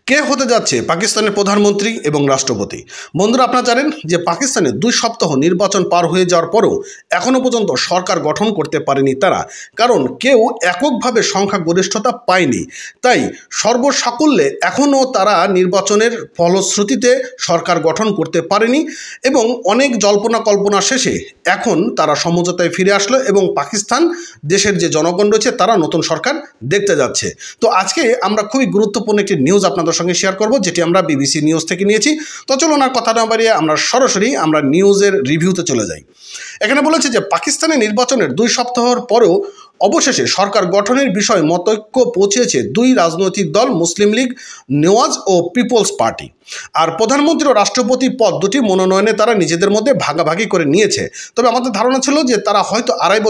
কে হতে যাচ্ছে পাকিস্তানের প্রধানমন্ত্রী এবং রাষ্ট্রপতি? বন্ধুরা, আপনারা জানেন যে পাকিস্তানে 2 সপ্তাহ নির্বাচন পার হয়ে যাওয়ার পরও এখনও পর্যন্ত সরকার গঠন করতে পারেনি তারা, কারণ কেউ এককভাবে সংখ্যাগরিষ্ঠতা পায়নি। তাই সর্বসাকুল্যে এখনও তারা নির্বাচনের ফলশ্রুতিতে সরকার গঠন করতে পারেনি এবং অনেক জল্পনা কল্পনা শেষে এখন তারা সমঝোতায় ফিরে আসলো এবং পাকিস্তান দেশের যে জনগণ রয়েছে তারা নতুন সরকার দেখতে যাচ্ছে। তো আজকে আমরা খুবই গুরুত্বপূর্ণ একটি নিউজ আপনাদের সঙ্গে শেয়ার করব, যেটি আমরা বিবিসি নিউজ থেকে নিয়েছি। তো চলুন আর কথা না বাড়িয়ে আমরা সরাসরি নিউজের রিভিউতে চলে যাই। এখানে বলেছে যে পাকিস্তানের নির্বাচনের 2 সপ্তাহের পরেও অবশেষে সরকার গঠনের বিষয়ে মতৈক্য পৌঁছেছে 2 রাজনৈতিক দল, মুসলিম লীগ নেওয়াজ ও পিপলস পার্টি। আর প্রধানমন্ত্রী ও রাষ্ট্রপতি পদ দুটি মনোনয়নে তারা নিজেদের মধ্যে ভাগাভাগি করে নিয়েছে। তবে আমাদের ধারণা ছিল যে তারা হয়তো আড়াই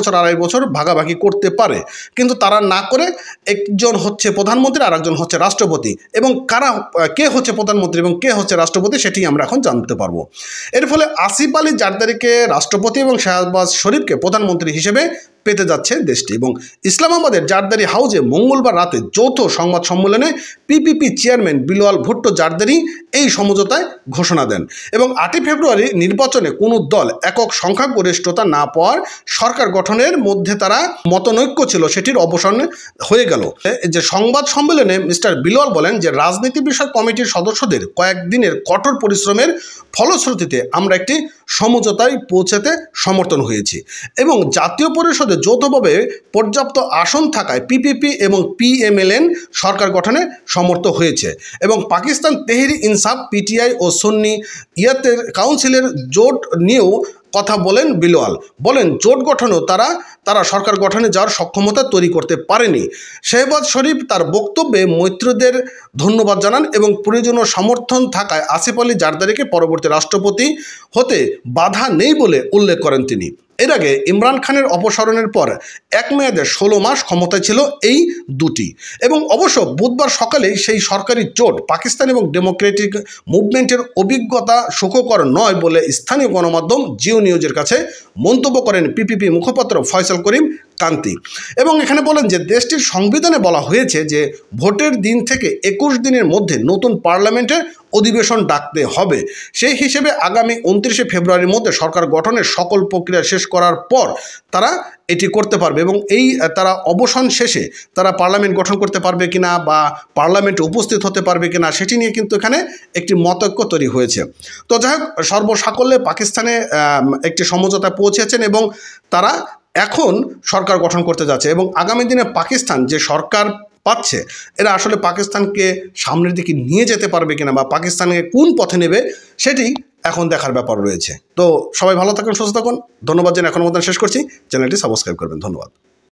বছর ভাগাভাগি করতে পারে, কিন্তু তারা না করে একজন হচ্ছে প্রধানমন্ত্রী আর একজন হচ্ছে রাষ্ট্রপতি, এবং কে হচ্ছে প্রধানমন্ত্রী এবং কে হচ্ছে রাষ্ট্রপতি সেটি আমরা এখন জানতে পারবো। এর ফলে আসিফ আলী জারদারিকে রাষ্ট্রপতি এবং শাহবাজ শরীফকে প্রধানমন্ত্রী হিসেবে পেতে যাচ্ছে দেশটি। এবং ইসলামাবাদের জারদারি হাউজে মঙ্গলবার রাতে যৌথ সংবাদ সম্মেলনে পিপিপি চেয়ারম্যান বিলাওয়াল ভুট্টো জারদারি এই সমঝোতায় ঘোষণা দেন এবং 8 ফেব্রুয়ারি নির্বাচনে কোনো দল একক সংখ্যাগরিষ্ঠতা না পাওয়ার সরকার গঠনের মধ্যে তারা মতনৈক্য ছিল সেটির অবসান হয়ে গেল। যে সংবাদ সম্মেলনে মিস্টার বিলাওয়াল বলেন যে রাজনীতি বিষয়ক কমিটির সদস্যদের কয়েকদিনের কঠোর পরিশ্রমের ফলশ্রুতিতে আমরা একটি সমঝোতায় পৌঁছাতে সমর্থন হয়েছি এবং জাতীয় পরিষদে যৌথভাবে পর্যাপ্ত আসন থাকায় পিপিপি এবং পিএমএলএন সরকার গঠনে সমর্থ হয়েছে এবং পাকিস্তান তেহরিক ইনসাফ পিটিআই ও সুন্নি ইয়াতের কাউন্সিলের জোট নিয়েও কথা বলেন বিলাওয়াল। বলেন জোট গঠনেও তারা সরকার গঠনে যাওয়ার সক্ষমতা তৈরি করতে পারেনি। শাহবাজ শরীফ তার বক্তব্যে মৈত্রদের ধন্যবাদ জানান এবং প্রয়োজনীয় সমর্থন থাকায় আসিফ আলী জারদারিকে পরবর্তী রাষ্ট্রপতি হতে বাধা নেই বলে উল্লেখ করেন তিনি। এর আগে ইমরান খানের অপসারণের পর এক মেয়াদে 16 মাস ক্ষমতায় ছিল এই দুটি এবং অবশ্য বুধবার সকালেই সেই সরকারি জোট পাকিস্তান এবং ডেমোক্রেটিক মুভমেন্টের অভিজ্ঞতা সুখকর নয় বলে স্থানীয় গণমাধ্যম জিও নিউজের কাছে মন্তব্য করেন পিপিপি মুখপাত্র ফয়সাল করিম কান্তি। এবং এখানে বলেন যে দেশটির সংবিধানে বলা হয়েছে যে ভোটের দিন থেকে 21 দিনের মধ্যে নতুন পার্লামেন্টের অধিবেশন ডাকতে হবে। সেই হিসেবে আগামী 29 ফেব্রুয়ারির মধ্যে সরকার গঠনের সকল প্রক্রিয়া শেষ করার পর তারা এটি করতে পারবে এবং তারা অবসান শেষে তারা পার্লামেন্ট গঠন করতে পারবে কিনা বা পার্লামেন্টে উপস্থিত হতে পারবে কিনা সেটি নিয়ে কিন্তু এখানে একটি মতৈক্য তৈরি হয়েছে। তো যাই হোক, সর্বসাকল্যে পাকিস্তানে একটি সমঝোতায় পৌঁছেছেন এবং তারা এখন সরকার গঠন করতে যাচ্ছে এবং আগামী দিনে পাকিস্তান যে সরকার পাচ্ছে এরা আসলে পাকিস্তানকে সামনের দিকে নিয়ে যেতে পারবে কিনা বা পাকিস্তানকে কোন পথে নেবে সেটি এখন দেখার ব্যাপার রয়েছে। তো সবাই ভালো থাকুন, সুস্থ থাকুন। ধন্যবাদ জানিয়ে এখনো মতন শেষ করছি। চ্যানেলটি সাবস্ক্রাইব করবেন। ধন্যবাদ।